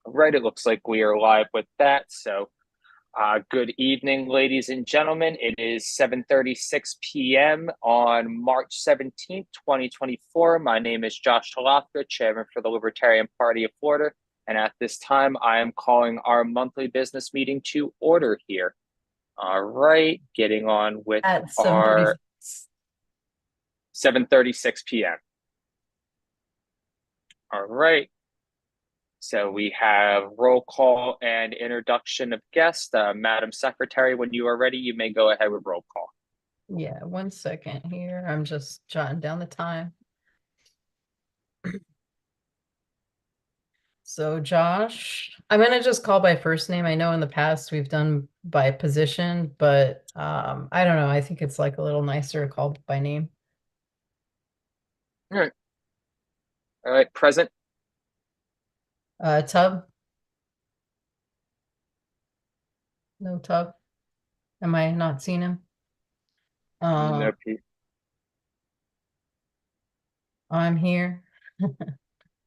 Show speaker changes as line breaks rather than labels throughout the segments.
Right, it looks like we are live with that. Good evening, ladies and gentlemen. It is 7:36 p.m. on March 17th, 2024. My name is Josh Talafka, Chairman for the Libertarian Party of Florida. And at this time, I am calling our monthly business meeting to order here. All right, getting on with
At
our
7:36.
7:36 p.m. All right. So we have roll call and introduction of guests. Madam Secretary, when you are ready, you may go ahead with roll call.
Yeah, 1 second here. I'm just jotting down the time. So Josh, I'm gonna just call by first name. I know in the past we've done by position, but I don't know. I think it's like a little nicer to call by name.
All right. All right. Present.
Tub, no Tub. Am I not seeing him?
No,
I'm here.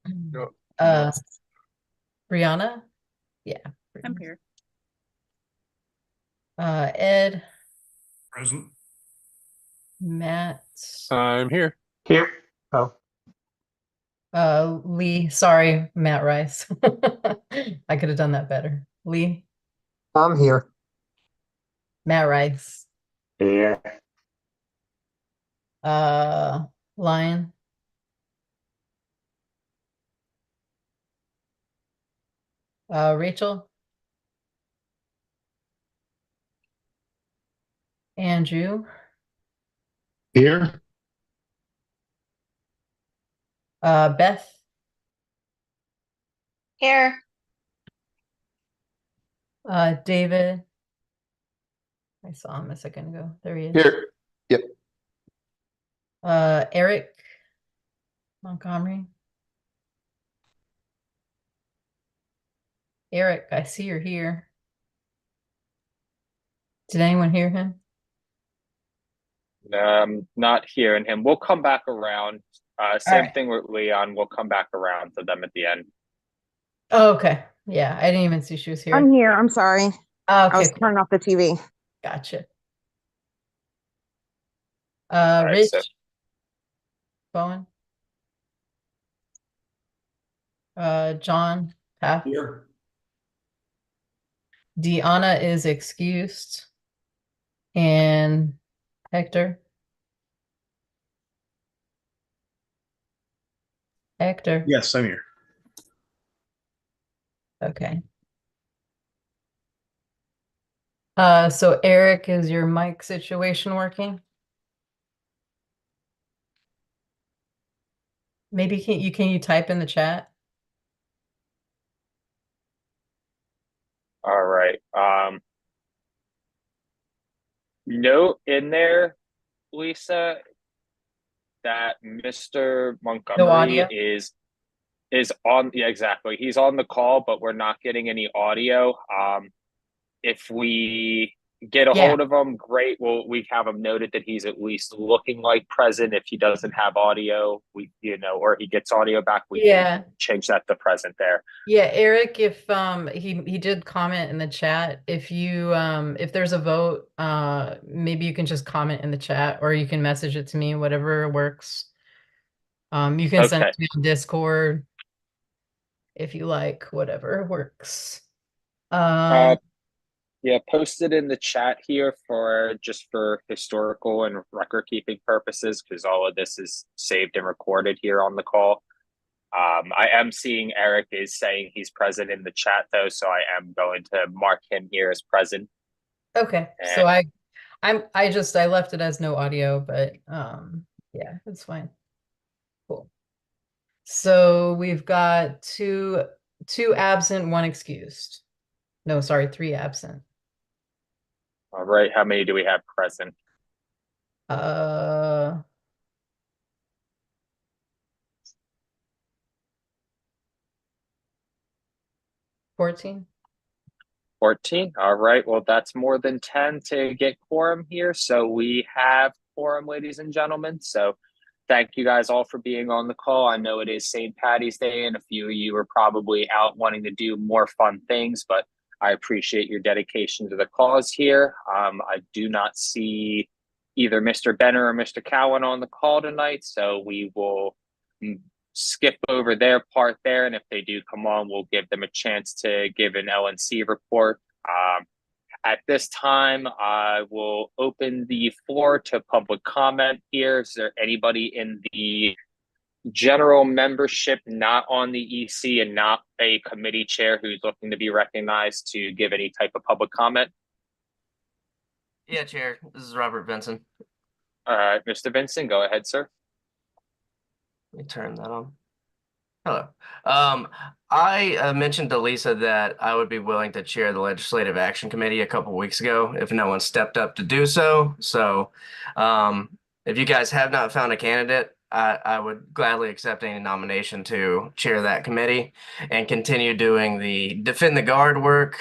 no,
Uh, Brianna? Yeah.
I'm here.
Ed,
Present.
Matt,
I'm here. Here. Oh.
Lee, sorry, Matt Rice. I could have done that better. Lee,
I'm here.
Matt Rice,
Yeah.
uh, Lion, Rachel, Andrew,
Here.
Beth,
Here.
David. I saw him a second ago. There he is.
Here. Yep.
Eric Montgomery. Eric, I see you're here. Did anyone hear him?
not hearing him. We'll come back around. Same
right.
thing with Leon. We'll come back around to them at the end.
Oh, okay. Yeah, I didn't even see she was here.
I'm here. I'm sorry. I was
Okay, cool.
turning off the TV.
Gotcha.
right,
Rich
so-
Bowen. John Paff.
Here.
Deanna is excused. And Hector. Hector.
Yes, I'm here.
Okay. So Eric, is your mic situation working? Maybe can you type in the chat?
All right. Note in there, Lisa, that Mr.
No
Montgomery
audio.
is on. Yeah, exactly. He's on the call, but we're not getting any audio. If we get a
Yeah.
hold of him, great. We have him noted that he's at least looking like present. If he doesn't have audio, or he gets audio back, we
Yeah.
can change that to present there.
Yeah, Eric, if he did comment in the chat, if you if there's a vote, maybe you can just comment in the chat or you can message it to me, whatever works. You can send
Okay.
it to me on Discord if you like, whatever works.
Yeah, post it in the chat here for historical and record keeping purposes, because all of this is saved and recorded here on the call. I am seeing Eric is saying he's present in the chat though, so I am going to mark him here as present.
Okay, so I left it as no audio, but yeah, it's fine. Cool. So we've got two absent, one excused. No, sorry, three absent.
All right, how many do we have present?
14.
14. All right, well, that's more than 10 to get quorum here. So we have quorum, ladies and gentlemen. So thank you guys all for being on the call. I know it is St. Patty's Day, and a few of you are probably out wanting to do more fun things, but I appreciate your dedication to the cause here. I do not see either Mr. Benner or Mr. Cowan on the call tonight, so we will skip over their part there, and if they do come on, we'll give them a chance to give an LNC report. At this time, I will open the floor to public comment here. Is there anybody in the general membership not on the EC and not a committee chair who's looking to be recognized to give any type of public comment?
Yeah, Chair. This is Robert Benson.
All right, Mr. Benson, go ahead, sir.
Let me turn that on. Hello. I mentioned to Lisa that I would be willing to chair the Legislative Action Committee a couple weeks ago if no one stepped up to do so. So if you guys have not found a candidate, I would gladly accept any nomination to chair that committee and continue doing the Defend the Guard work.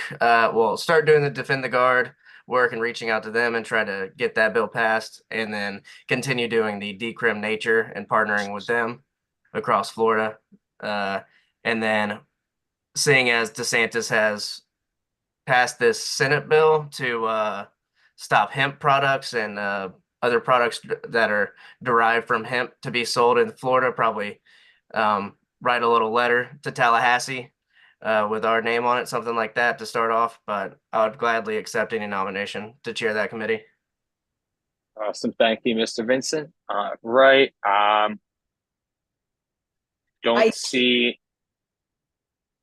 Start doing the Defend the Guard work and reaching out to them and try to get that bill passed, and then continue doing the Decrim Nature and partnering with them across Florida. And then seeing as DeSantis has passed this Senate bill to stop hemp products and other products that are derived from hemp to be sold in Florida, probably write a little letter to Tallahassee with our name on it, something like that to start off. But I would gladly accept any nomination to chair that committee.
Awesome. Thank you, Mr. Vincent. Right. Don't see.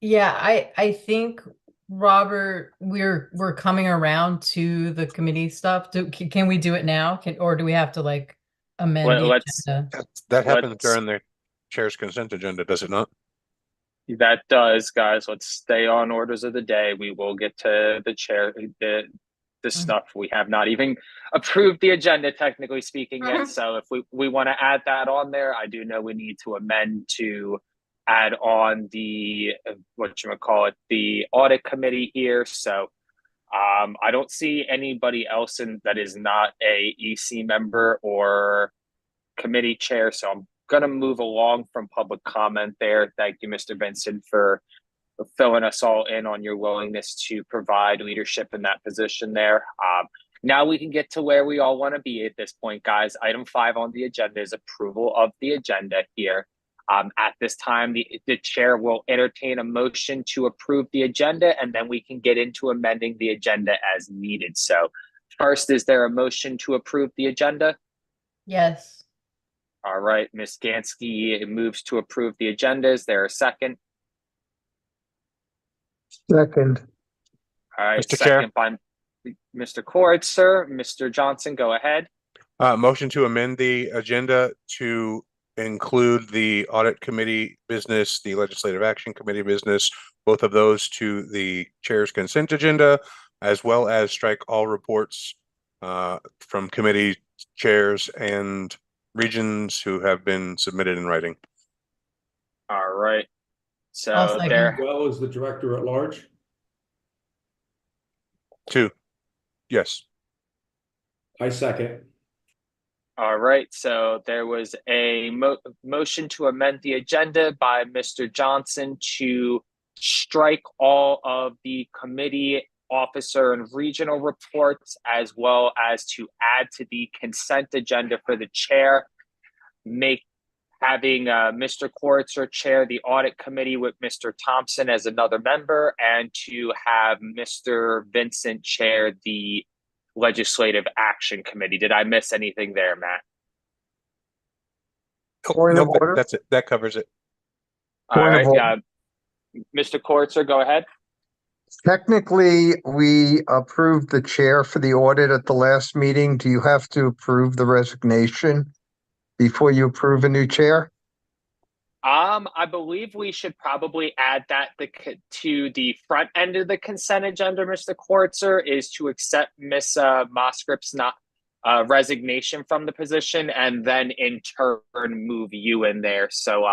Yeah, I think, Robert, we're coming around to the committee stuff. Can we do it now? Or do we have to like amend the agenda?
That happens during the chair's consent agenda, does it not?
That does, guys. Let's stay on orders of the day. We will get to the chair, the stuff. We have not even approved the agenda, technically speaking, yet. So if we want to add that on there, I do know we need to amend to add on the the audit committee here. So I don't see anybody else that is not a EC member or committee chair. So I'm gonna move along from public comment there. Thank you, Mr. Benson, for filling us all in on your willingness to provide leadership in that position there. Now we can get to where we all want to be at this point, guys. Item 5 on the agenda is approval of the agenda here. At this time, the chair will entertain a motion to approve the agenda, and then we can get into amending the agenda as needed. So first, is there a motion to approve the agenda?
Yes.
All right, Ms. Gansky moves to approve the agenda. Is there a second?
Second.
All right,
Mr.
second
Chair.
by Mr. Koritz, sir. Mr. Johnson, go ahead.
Motion to amend the agenda to include the audit committee business, the legislative action committee business, both of those to the chair's consent agenda, as well as strike all reports from committee chairs and regions who have been submitted in writing.
All right. So
I'll
there.
As well as the director at large.
2. Yes.
I second.
All right. So there was a motion to amend the agenda by Mr. Johnson to strike all of the committee officer and regional reports, as well as to add to the consent agenda for the chair, having Mr. Koritzer chair the audit committee with Mr. Thompson as another member, and to have Mr. Vincent chair the legislative action committee. Did I miss anything there, Matt?
No, that's it. That covers it.
All right. Mr. Koritzer, go ahead.
Technically, we approved the chair for the audit at the last meeting. Do you have to approve the resignation before you approve a new chair?
I believe we should probably add that to the front end of the consent agenda, Mr. Koritzer, is to accept Ms. Moskrip's resignation from the position, and then in turn move you in there. So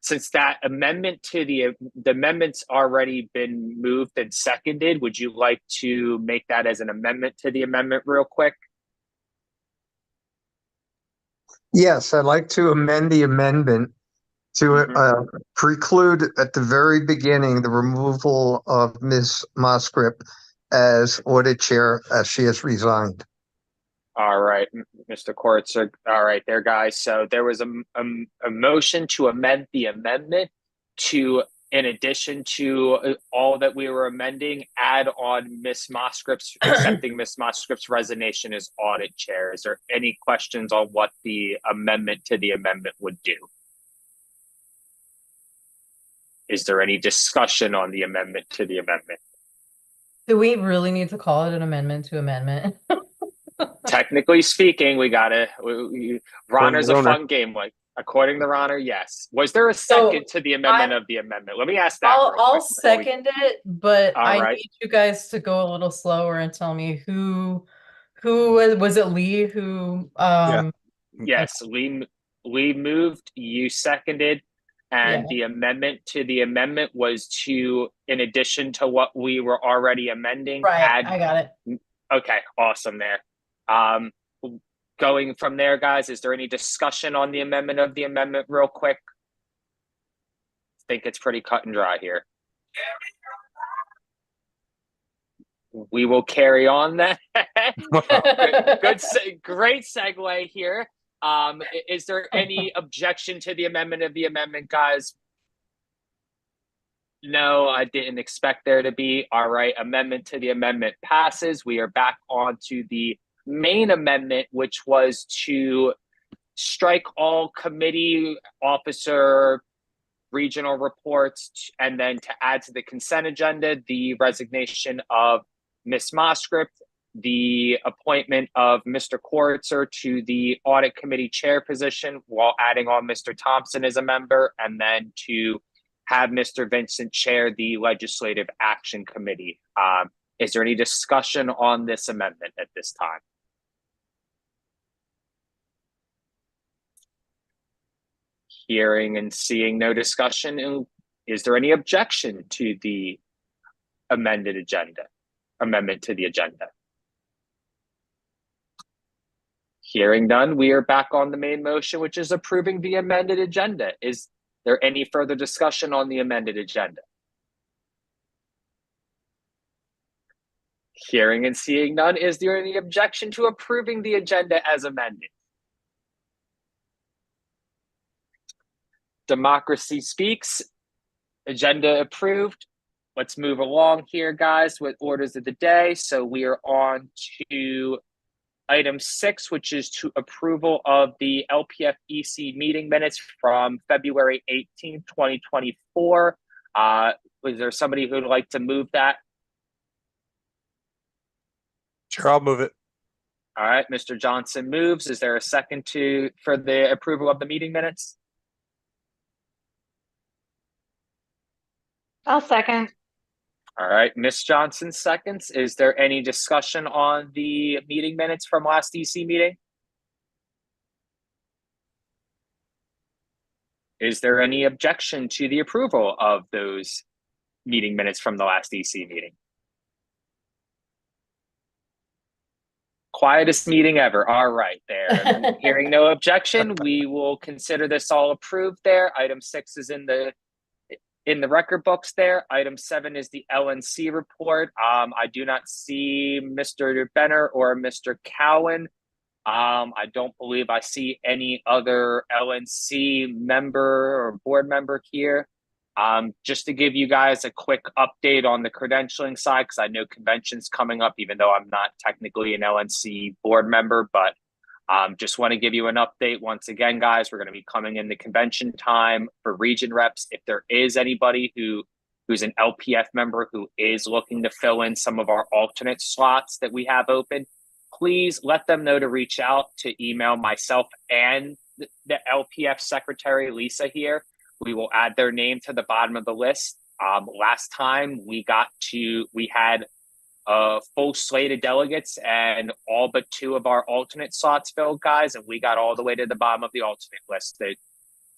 since that amendment to the amendment's already been moved and seconded, would you like to make that as an amendment to the amendment real quick?
Yes, I'd like to amend the amendment to preclude at the very beginning the removal of Ms. Mosgrip as audit chair as she has resigned.
All right, Mr. Kortzer. All right, there, guys. So there was a motion to amend the amendment to, in addition to all that we were amending, add on Ms. Mosgrip's, accepting Ms. Mosgrip's resignation as audit chair. Is there any questions on what the amendment to the amendment would do? Is there any discussion on the amendment to the amendment?
Do we really need to call it an amendment to amendment?
Technically speaking, we gotta. Ronner's a fun game. Like, according to Ronner, yes. Was there a second to the amendment of the amendment? Let me ask that.
I'll second it, but I
right.
need you guys to go a little slower and tell me who was it Lee who
Yes, Lee moved, you seconded, and the amendment to the amendment was to, in addition to what we were already amending,
right, I got it.
Okay, awesome there. Going from there, guys, is there any discussion on the amendment of the amendment real quick? I think it's pretty cut and dry here. We will carry on then. Great segue here. Is there any objection to the amendment of the amendment, guys? No, I didn't expect there to be. All right, amendment to the amendment passes. We are back on to the main amendment, which was to strike all committee officer regional reports, and then to add to the consent agenda the resignation of Ms. Mosgrip, the appointment of Mr. Kortzer to the audit committee chair position, while adding on Mr. Thompson as a member, and then to have Mr. Vincent chair the legislative action committee. Is there any discussion on this amendment at this time? Hearing and seeing no discussion, is there any objection to the amendment to the agenda? Hearing none, we are back on the main motion, which is approving the amended agenda. Is there any further discussion on the amended agenda? Hearing and seeing none, is there any objection to approving the agenda as amended? Democracy speaks. Agenda approved. Let's move along here, guys, with orders of the day. So we are on to item 6, which is to approval of the LPFEC meeting minutes from February 18th, 2024. Was there somebody who'd like to move that?
Sure, I'll move it.
All right, Mr. Johnson moves. Is there a second for the approval of the meeting minutes?
I'll second.
All right, Ms. Johnson seconds. Is there any discussion on the meeting minutes from last DC meeting? Is there any objection to the approval of those meeting minutes from the last DC meeting? Quietest meeting ever. All right, there. Hearing no objection, we will consider this all approved there. Item 6 is in the record books there. Item 7 is the LNC report. I do not see Mr. Benner or Mr. Cowan. I don't believe I see any other LNC member or board member here. Just to give you guys a quick update on the credentialing side, because I know convention's coming up, even though I'm not technically an LNC board member, but just want to give you an update once again, guys. We're going to be coming in the convention time for region reps. If there is anybody who's an LPF member who is looking to fill in some of our alternate slots that we have open, please let them know to reach out, to email myself and the LPF secretary, Lisa, here. We will add their name to the bottom of the list. Last time we had a full slate of delegates and all but 2 of our alternate slots filled, guys, and we got all the way to the bottom of the alternate list that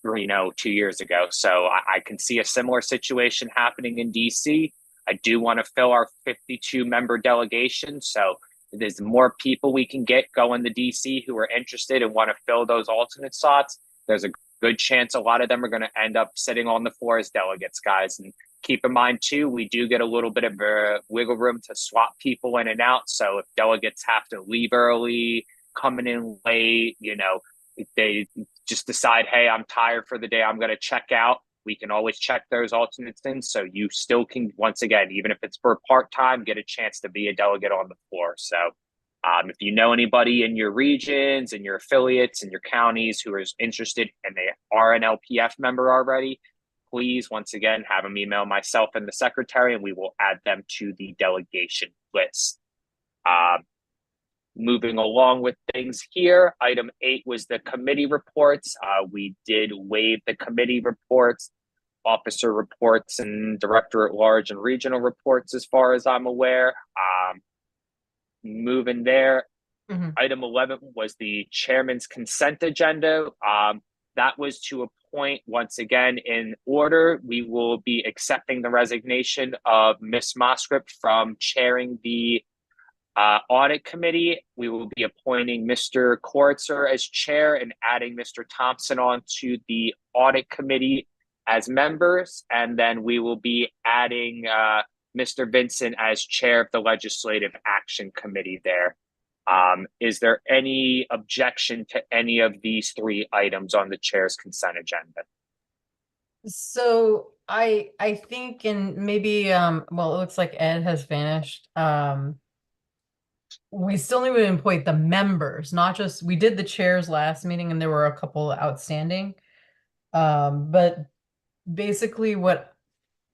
2 years ago. So I can see a similar situation happening in DC. I do want to fill our 52 member delegation. So there's more people we can get going to DC who are interested and want to fill those alternate slots, there's a good chance a lot of them are going to end up sitting on the floor as delegates, guys. And keep in mind, too, we do get a little bit of a wiggle room to swap people in and out. So if delegates have to leave early, coming in late, you know, if they just decide, hey, I'm tired for the day, I'm going to check out, we can always check those alternates in. So you still can, once again, even if it's for part-time, get a chance to be a delegate on the floor. So if you know anybody in your regions and your affiliates and your counties who is interested and they are an LPF member already, please, once again, have them email myself and the secretary, and we will add them to the delegation list. Moving along with things here, item 8 was the committee reports. We did waive the committee reports, officer reports, and director at large and regional reports, as far as I'm aware. Moving there, item 11 was the chairman's consent agenda. That was to appoint, once again, in order, we will be accepting the resignation of Miss Moscript from chairing the audit committee. We will be appointing Mr. Kortzer as chair and adding Mr. Thompson on to the audit committee as members. And then we will be adding Mr. Vincent as chair of the legislative action committee there. Is there any objection to any of these 3 items on the chair's consent agenda?
So I think, and maybe well, it looks like Ed has vanished. We still need to appoint the members, not just, we did the chairs last meeting and there were a couple outstanding. But basically what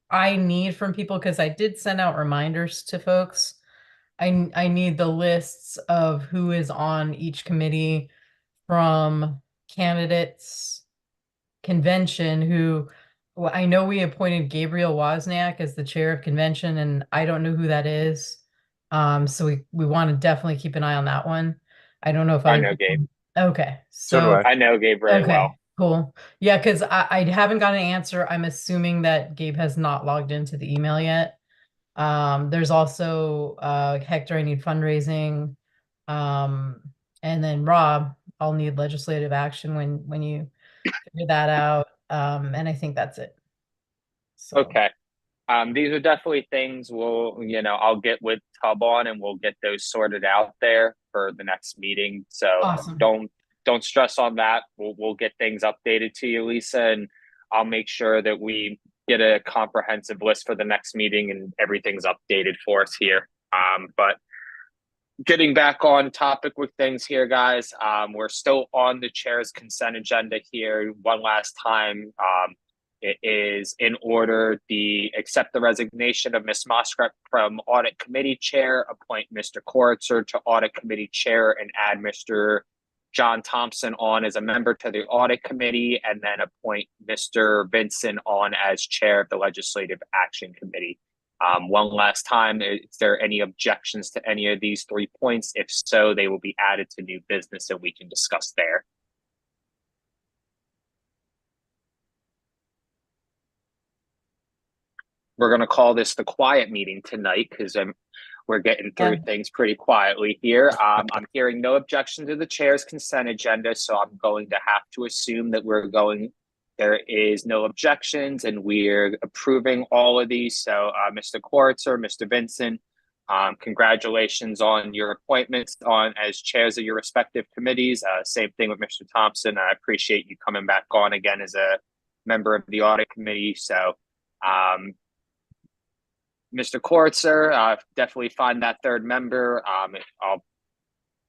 I need from people, because I did send out reminders to folks, I need the lists of who is on each committee from candidates convention who, well, I know we appointed Gabriel Wozniak as the chair of convention, and I don't know who that is. So we want to definitely keep an eye on that one. I don't know if
I know Gabe.
Okay,
So do
I know Gabe very well.
Cool. Yeah, because I haven't got an answer. I'm assuming that Gabe has not logged into the email yet. There's also Hector, I need fundraising. And then Rob, I'll need legislative action when you figure that out. And I think that's it. So.
Okay. These are definitely things I'll get with Tub on and we'll get those sorted out there for the next meeting. So
awesome.
Don't stress on that. We'll get things updated to you, Lisa, and I'll make sure that we get a comprehensive list for the next meeting and everything's updated for us here. But getting back on topic with things here, guys, we're still on the chair's consent agenda here one last time. It is in order accept the resignation of Ms. Moscript from audit committee chair, appoint Mr. Kortzer to audit committee chair, and add Mr. John Thompson on as a member to the audit committee, and then appoint Mr. Vincent on as chair of the legislative action committee. One last time, is there any objections to any of these 3 points? If so, they will be added to new business and we can discuss there. We're going to call this the quiet meeting tonight because we're getting through things pretty quietly here. I'm hearing no objection to the chair's consent agenda, so I'm going to have to assume that there is no objections and we're approving all of these. So Mr. Kortzer, Mr. Vincent, congratulations on your appointments as chairs of your respective committees. Same thing with Mr. Thompson. I appreciate you coming back on again as a member of the audit committee. So Mr. Kortzer, definitely find that 3rd member. If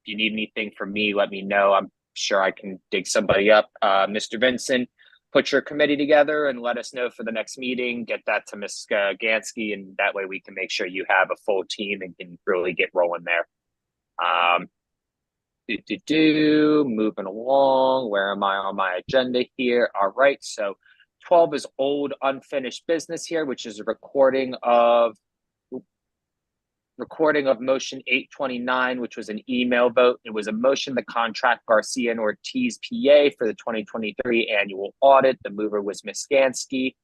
you need anything from me, let me know. I'm sure I can dig somebody up. Mr. Vincent, put your committee together and let us know for the next meeting. Get that to Ms. Gansky, and that way we can make sure you have a full team and can really get rolling there. Moving along. Where am I on my agenda here? All right, so 12 is old unfinished business here, which is a recording of motion 829, which was an email vote. It was a motion to contract Garcia and Ortiz PA for the 2023 annual audit. The mover was Ms. Gansky.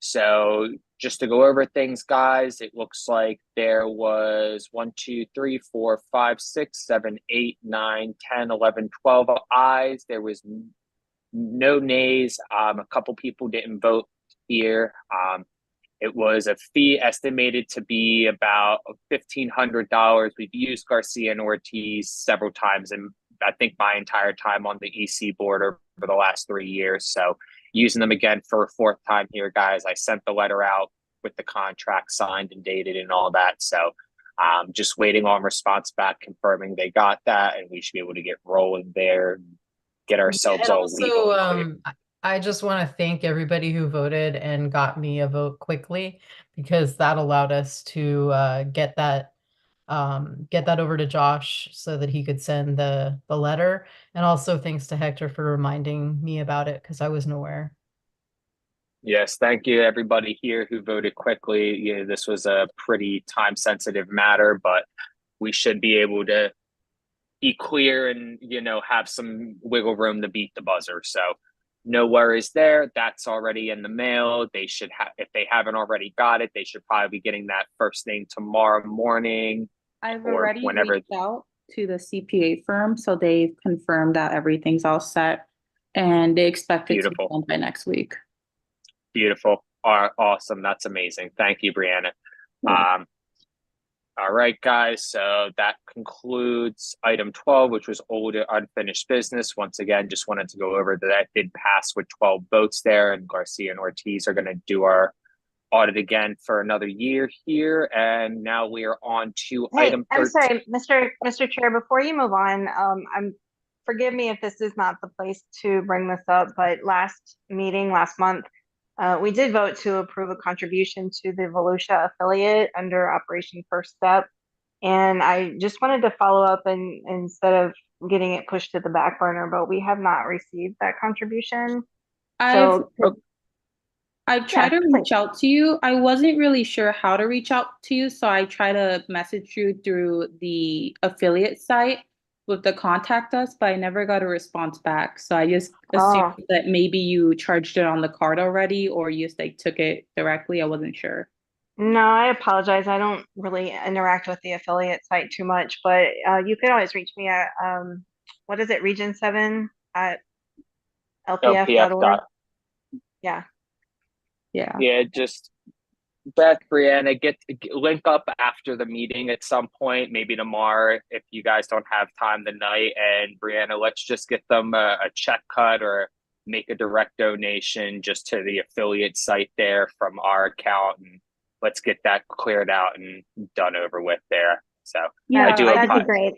So just to go over things, guys, it looks like there was 1, 2, 3, 4, 5, 6, 7, 8, 9, 10, 11, 12 ayes. There was no nays. A couple people didn't vote here. It was a fee estimated to be about $1,500. We've used Garcia and Ortiz several times, and I think my entire time on the EC board over the last 3 years. So using them again for a fourth time here, guys. I sent the letter out with the contract signed and dated and all that. So just waiting on response back, confirming they got that, and we should be able to get rolling there, get ourselves all legal.
I just want to thank everybody who voted and got me a vote quickly, because that allowed us to get that over to Josh so that he could send the letter. And also thanks to Hector for reminding me about it, because I wasn't aware.
Yes, thank you everybody here who voted quickly. This was a pretty time sensitive matter, but we should be able to be clear and, have some wiggle room to beat the buzzer. So no worries there. That's already in the mail. They should have, if they haven't already got it, they should probably be getting that first thing tomorrow morning.
I've already reached out to the CPA firm, so they've confirmed that everything's all set, and they expect it to be done by next week.
Beautiful. Awesome. That's amazing. Thank you, Brianna. Yeah. All right, guys. So that concludes item 12, which was old unfinished business. Once again, just wanted to go over that did pass with 12 votes there, and Garcia and Ortiz are going to do our audit again for another year here. And now we are on to item 13.
I'm sorry, Mr. Chair, before you move on, forgive me if this is not the place to bring this up, but last month, we did vote to approve a contribution to the Volusia affiliate under Operation First Step. And I just wanted to follow up, and instead of getting it pushed to the back burner, but we have not received that contribution.
I tried to reach out to you. I wasn't really sure how to reach out to you, so I tried to message you through the affiliate site with the contact us, but I never got a response back. So I just assumed that maybe you charged it on the card already, or you just took it directly. I wasn't sure.
No, I apologize. I don't really interact with the affiliate site too much, but you could always reach me at what is it, Region 7 at lpf.org.
Yeah, just Beth, Brianna, link up after the meeting at some point, maybe tomorrow if you guys don't have time tonight. And Brianna, let's just get them a check cut or make a direct donation just to the affiliate site there from our account, and let's get that cleared out and done over with there. So
yeah, that'd be great.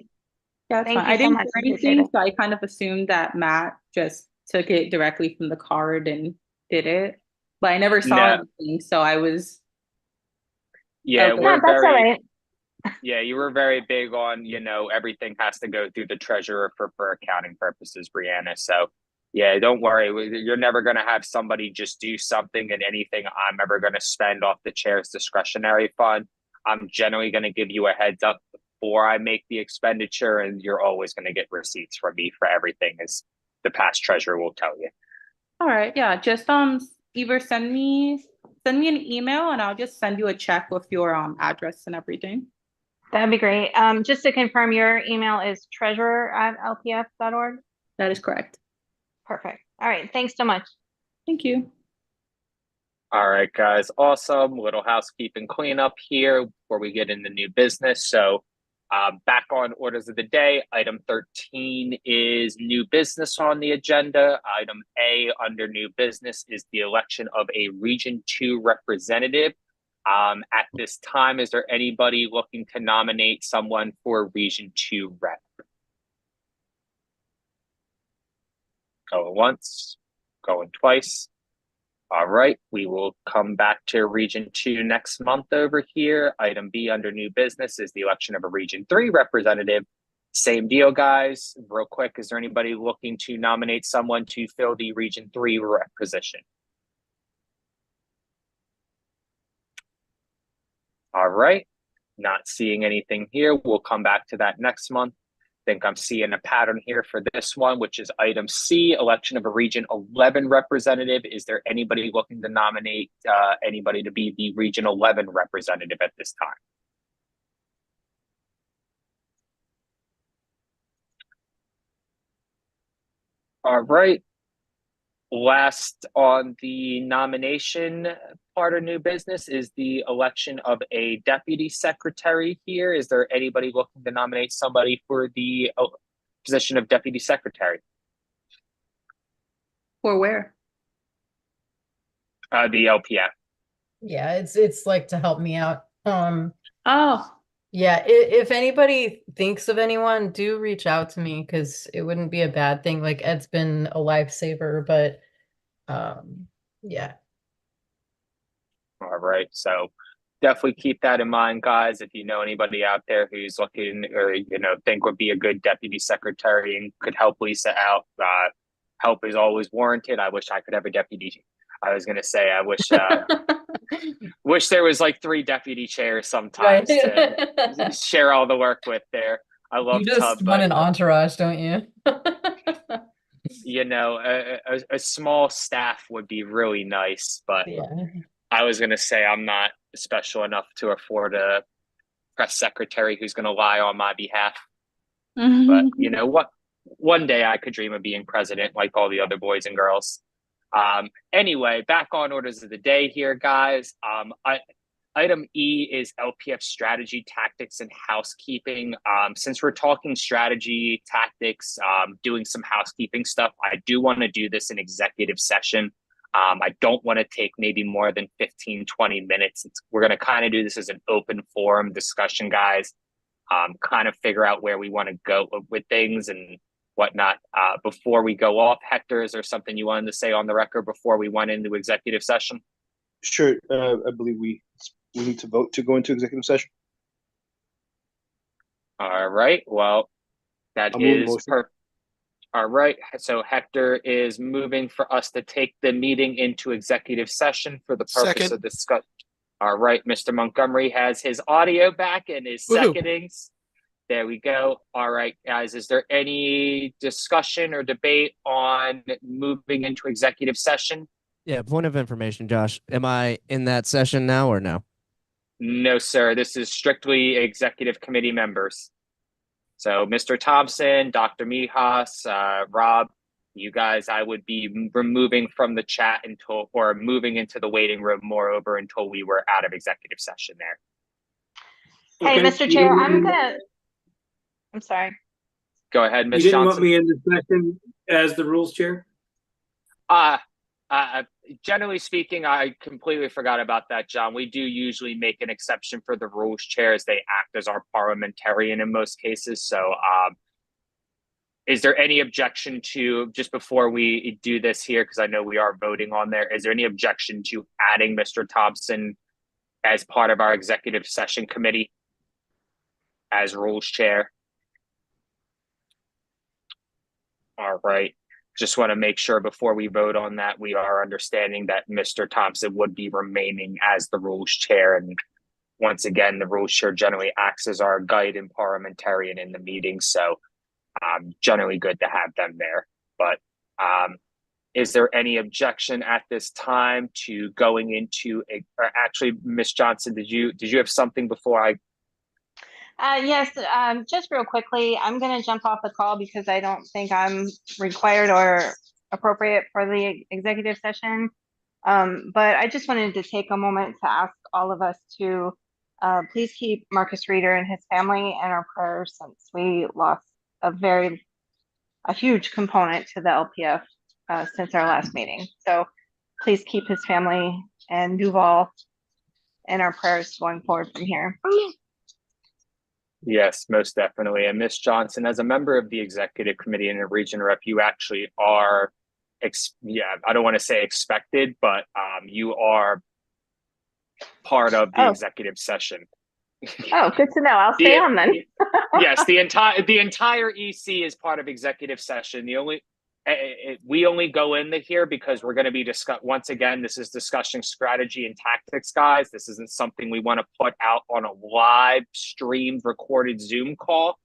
Yeah, that's fine. I didn't do anything, so I kind of assumed that Matt just took it directly from the card and did it. But I never saw anything, so I was.
Yeah,
that's all right.
Yeah, you were very big on, everything has to go through the treasurer for accounting purposes, Brianna. So, yeah, don't worry. You're never going to have somebody just do something, and anything I'm ever going to spend off the chair's discretionary fund, I'm generally going to give you a heads up before I make the expenditure, and you're always going to get receipts from me for everything, as the past treasurer will tell you.
All right, yeah, just either send me an email, and I'll just send you a check with your address and everything.
That'd be great. Just to confirm, your email is treasurer@lpf.org.
That is correct.
Perfect. All right. Thanks so much.
Thank you.
All right, guys. Awesome. Little housekeeping cleanup here before we get into new business. So back on orders of the day, item 13 is new business on the agenda. Item A under new business is the election of a Region 2 representative. At this time, is there anybody looking to nominate someone for Region 2 rep? Going once, going twice. All right, we will come back to Region 2 next month over here. Item B under new business is the election of a Region 3 representative. Same deal, guys. Real quick, is there anybody looking to nominate someone to fill the Region 3 rep position? All right, not seeing anything here. We'll come back to that next month. think I'm seeing a pattern here for this one, which is item C, election of a Region 11 representative. Is there anybody looking to nominate anybody to be the Region 11 representative at this time? All right. Last on the nomination part of new business is the election of a deputy secretary here. Is there anybody looking to nominate somebody for the position of deputy secretary?
For where?
The LPF.
Yeah, it's like to help me out.
Oh,
Yeah, if anybody thinks of anyone, do reach out to me because it wouldn't be a bad thing. Like Ed's been a lifesaver, but yeah.
All right. So definitely keep that in mind, guys. If you know anybody out there who's looking or, think would be a good deputy secretary and could help Lisa out, help is always warranted. I wish I could have a deputy. I was going to say, I wish there was like 3 deputy chairs sometimes to share all the work with there. I love
You just
Tub,
want
but
an entourage, don't you?
a small staff would be really nice, but
Yeah.
I was going to say I'm not special enough to afford a press secretary who's going to lie on my behalf. But you know what? One day I could dream of being president like all the other boys and girls. Anyway, back on orders of the day here, guys. Item E is LPF strategy, tactics, and housekeeping. Since we're talking strategy, tactics, doing some housekeeping stuff, I do want to do this in executive session. I don't want to take maybe more than 15, 20 minutes. We're going to kind of do this as an open forum discussion, guys. Kind of figure out where we want to go with things and whatnot. Before we go off, Hector, is there something you wanted to say on the record before we went into executive session?
Sure. I believe we need to vote to go into executive session.
All right. Well, that is perfect. All right. So Hector is moving for us to take the meeting into executive session for the purpose of discussion. All right. Mr. Montgomery has his audio back and his secondings. There we go. All right, guys. Is there any discussion or debate on moving into executive session?
Yeah, point of information, Josh. Am I in that session now or no?
No, sir. This is strictly executive committee members. So Mr. Thompson, Dr. Mijas, Rob, you guys, I would be removing from the chat or moving into the waiting room, moreover, until we were out of executive session there.
Hey, Mr. Chair, I'm sorry.
Go ahead, Ms.
You didn't
Johnson.
want me in the session as the rules chair?
Generally speaking, I completely forgot about that, John. We do usually make an exception for the rules chairs. They act as our parliamentarian in most cases. So is there any objection to, just before we do this here, because I know we are voting on there, is there any objection to adding Mr. Thompson as part of our executive session committee as rules chair? All right. Just want to make sure before we vote on that, we are understanding that Mr. Thompson would be remaining as the rules chair. And once again, the rules chair generally acts as our guide and parliamentarian in the meeting. So generally good to have them there. But is there any objection at this time to going into or actually, Ms. Johnson, did you have something before I?
Yes, just real quickly, I'm going to jump off the call because I don't think I'm required or appropriate for the executive session. But I just wanted to take a moment to ask all of us to please keep Marcus Reeder and his family in our prayers, since we lost a huge component to the LPF since our last meeting. So please keep his family and Duval in our prayers going forward from here.
Yes, most definitely. And Ms. Johnson, as a member of the executive committee and a region rep, you actually are, I don't want to say expected, but you are part of the executive session.
Oh, good to know. I'll stay on then.
Yes, the entire EC is part of executive session. We only go in here because we're going to be once again, this is discussing strategy and tactics, guys. This isn't something we want to put out on a live streamed recorded Zoom call.